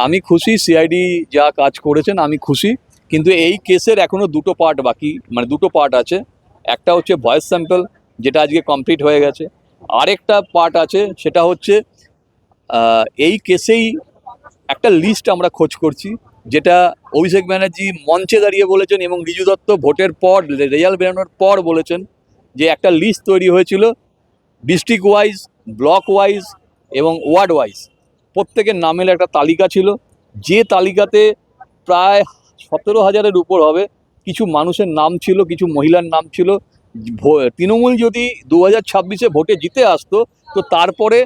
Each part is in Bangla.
আমি খুশি, সিআইডি যা কাজ করেছেন আমি খুশি, কিন্তু এই কেসের এখনো দুটো পার্ট বাকি, মানে দুটো পার্ট আছে। একটা হচ্ছে ভয়েস স্যাম্পল, যেটা আজকে কমপ্লিট হয়ে গেছে। আরেকটা পার্ট আছে, সেটা হচ্ছে এই কেসেই একটা লিস্ট আমরা খোঁজ করছি, যেটা অভিষেক ব্যানার্জি মঞ্চে দাঁড়িয়ে বলেছেন এবং রিজু দত্ত ভোটের পর, রেজাল্ট বেরোনোর পর বলেছেন যে একটা লিস্ট তৈরি হয়েছিল ডিস্ট্রিক্ট ওয়াইজ, ব্লক ওয়াইজ এবং ওয়ার্ড ওয়াইজ। প্রত্যেকের নামের একটা তালিকা ছিল, যে তালিকাতে প্রায় 17,000-এর উপর হবে। কিছু মানুষের নাম ছিল, কিছু মহিলার নাম ছিল। তৃণমূল যদি 2026-এ ভোটে জিতে আসতো, তো তারপরে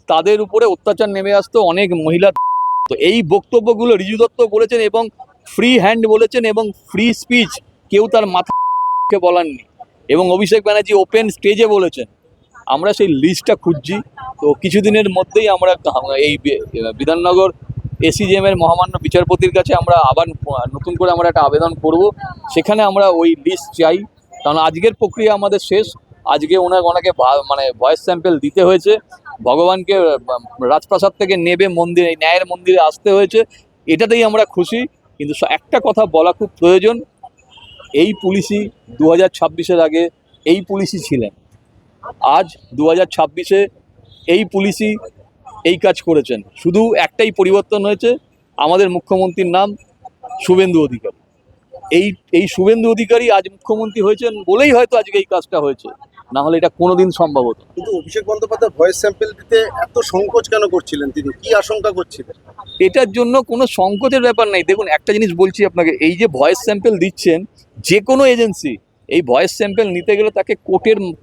তাদের উপরে অত্যাচার নেমে আসতো অনেক মহিলা। তো এই বক্তব্যগুলো রিজু দত্ত বলেছেন এবং ফ্রি হ্যান্ড বলেছেন এবং ফ্রি স্পিচ, কেউ তার মাথাকে বলাননি। এবং অভিষেক ব্যানার্জি ওপেন স্টেজে বলেছেন। আমরা সেই লিস্টটা খুঁজছি, তো কিছুদিনের মধ্যেই আমরা এই বিধাননগর এসিজেএম এর মহামান্য বিচারপতির কাছে আমরা আবার নতুন করে আমরা একটা আবেদন করব। সেখানে আমরা ওই লিস্ট চাই, কারণ আজকের প্রক্রিয়া আমাদের শেষ। আজকে ওনাকে মানে ভয়েস স্যাম্পল দিতে হয়েছে, ভগবানকে রাজপ্রাসাদ থেকে নেবে মন্দিরে, ন্যায়ের মন্দিরে আসতে হয়েছে। এটাতেই আমরা খুশি, কিন্তু একটা কথা বলা খুব প্রয়োজন। এই পুলিশই 2026-এর আগে এই পুলিশই ছিলেন, আজ 2026-এ এই পুলিশই এই কাজ করেছেন। শুধু একটাই পরিবর্তন হয়েছে, আমাদের মুখ্যমন্ত্রীর নাম শুভেন্দু অধিকারী। এই শুভেন্দু অধিকারী আজ মুখ্যমন্ত্রী হয়েছেন বলেই হয়তো আজকে এই কাজটা হয়েছে, না হলে এটা কোনোদিন সম্ভব হতো। কিন্তু অভিষেক বন্দ্যোপাধ্যায় ভয়েস স্যাম্পল দিতে এত সংকোচ কেন করছিলেন? তিনি কি আশঙ্কা করছিলেন? এটার জন্য কোনো সংকোচের ব্যাপার নেই। দেখুন, একটা জিনিস বলছি আপনাকে, এই যে ভয়েস স্যাম্পল দিচ্ছেন, যে কোনো এজেন্সি এই ভয়েস স্যাম্পল নিতে গেলে তাকে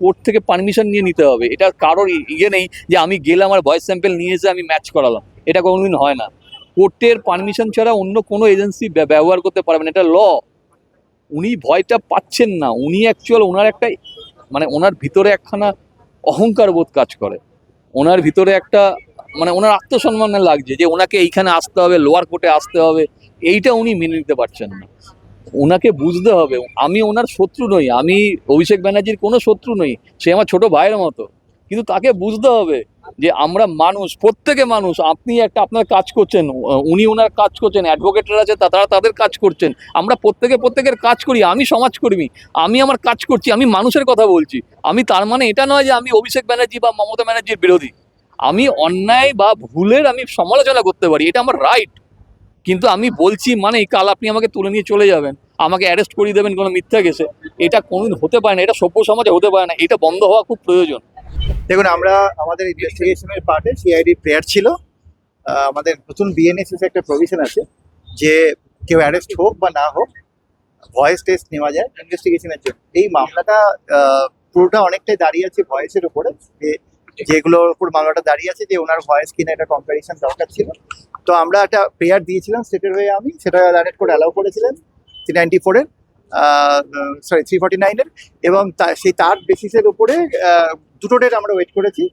কোর্ট থেকে পারমিশন নিয়ে নিতে হবে। এটা কারোর ইয়ে নেই যে আমি গেলাম আমার ভয়েস স্যাম্পল নিয়ে এসে আমি ম্যাচ করালাম, এটা কোনোদিন হয় না। কোর্টের পারমিশন ছাড়া অন্য কোনো এজেন্সি ব্যবহার করতে পারবে না, এটা ল। উনি ভয়টা পাচ্ছেন না, উনি অ্যাকচুয়াল ওনার একটা মানে ওনার ভিতরে একখানা অহংকার বোধ কাজ করে। ওনার ভিতরে একটা মানে ওনার আত্মসম্মানে লাগছে যে ওনাকে এইখানে আসতে হবে, লোয়ার কোর্টে আসতে হবে, এইটা উনি মেনে নিতে পারছেন না। ওনাকে বুঝতে হবে আমি ওনার শত্রু নই, আমি অভিষেক ব্যানার্জির কোনো শত্রু নই, সে আমার ছোট ভাইয়ের মতো। কিন্তু তাকে বুঝতে হবে যে আমরা মানুষ, প্রত্যেকে মানুষ। আপনি একটা আপনার কাজ করছেন, উনি ওনার কাজ করছেন, অ্যাডভোকেটরা আছে তারা তাদের কাজ করছেন, আমরা প্রত্যেকের কাজ করি। আমি সমাজকর্মী, আমি আমার কাজ করছি, আমি মানুষের কথা বলছি। আমি তার মানে এটা নয় যে আমি অভিষেক ব্যানার্জি বা মমতা ব্যানার্জির বিরোধী। আমি অন্যায় বা ভুলের আমি সমালোচনা করতে পারি, এটা আমার রাইট। কিন্তু আমি বলছি মানে কাল আপনি আমাকে তুলে নিয়ে চলে যাবেন, আমাকে অ্যারেস্ট করিয়ে দেবেন কোনো মিথ্যা কেসে, এটা কোনোদিন হতে পারে না, এটা সভ্য সমাজে হতে পারে না। এটা বন্ধ হওয়া খুব প্রয়োজন। দেখুন, আমরা আমাদের ইনভেস্টিগেশনের পার্টে সিআইডি প্রেয়ার ছিল। আমাদের নতুন বিএনএসএস একটা প্রভিশন আছে যে কেউ অ্যারেস্ট হোক বা না হোক, ভয়েস টেস্ট নেওয়া যায় ইনভেস্টিগেশনের জন্য। এই মামলাটা পুরোটা অনেকটাই দাঁড়িয়ে আছে ভয়েসের উপরে, যেগুলোর উপর মামলাটা দাঁড়িয়ে আছে যে ওনার ভয়েস কিনা একটা কম্পারিশন দরকার ছিল। তো আমরা একটা প্রেয়ার দিয়েছিলাম স্টেটের হয়ে, আমি সেটা ল্যান্ডেড কোর্ট অ্যালাউ করেছিলেন 394-এর, 349-এর, এবং সেই তার বেসিসের উপরে দুটো ডেট আমরা ওয়েট করেছি।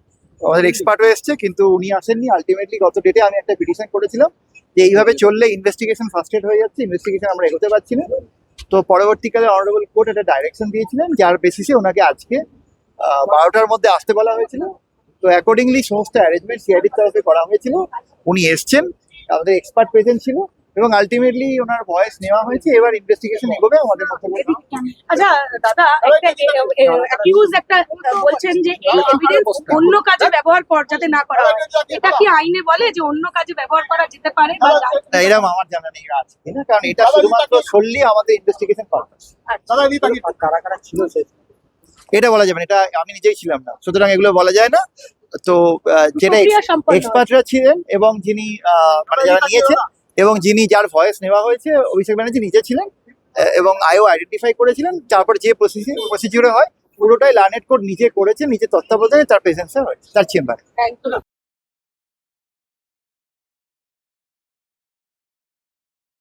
আমাদের এক্সপার্টও এসছে, কিন্তু উনি আসেননি। আলটিমেটলি গত ডেটে আমি একটা পিটিশন করেছিলাম যে এইভাবে চললে ইনভেস্টিগেশন ফার্স্টেড হয়ে যাচ্ছে, ইনভেস্টিগেশন আমরা এগোতে পারছি না। তো পরবর্তীকালে অনারেবল কোর্ট একটা ডাইরেকশন দিয়েছিলেন, যার বেসিসে ওনাকে আজকে 12টার মধ্যে আসতে বলা হয়েছিল। তো অ্যাকর্ডিংলি সমস্ত অ্যারেঞ্জমেন্ট সিআইডির তরফে করা হয়েছিল। উনি এসছেন, আমাদের এক্সপার্ট প্রেজেন্ট ছিল, এবং আলটিমেটলি ওনার ভয়েস নেওয়া হয়েছে। এবার ইনভেস্টিগেশন এগোবে আমাদের মধ্যে। আচ্ছা দাদা, একটা বলছেন যে এই এভিডেন্স অন্য কাজে ব্যবহার যাতে না করা হয়, এটা কি আইনে বলে যে অন্য কাজে ব্যবহার করা যেতে পারে? এরকম আমার জানা নেই আছে কিনা, কারণ এটা শুধুমাত্র সল্লি আমাদের ইনভেস্টিগেশন পারপাস। কারা কারা ছিল এটা বলা যাবে না, এটা আমি নিজেই ছিলাম না, সুতরাং এগুলো বলা যায় না। তো যেটা এক্সপার্টরা ছিলেন এবং যিনি মানে যারা নিয়েছেন এবং যার ভয়েস নেওয়া হয়েছে, অভিষেক ব্যানার্জি নিজে ছিলেন এবং আইও আইডেন্টিফাই করেছিলেন। তারপর যে প্রসিডিউরে হয় পুরোটাই ল্যান্ডেড কোর্ট নিজে করেছে, নিজে তত্ত্বাবধানে তার প্রেজেন্সে হয় তার চেম্বারে।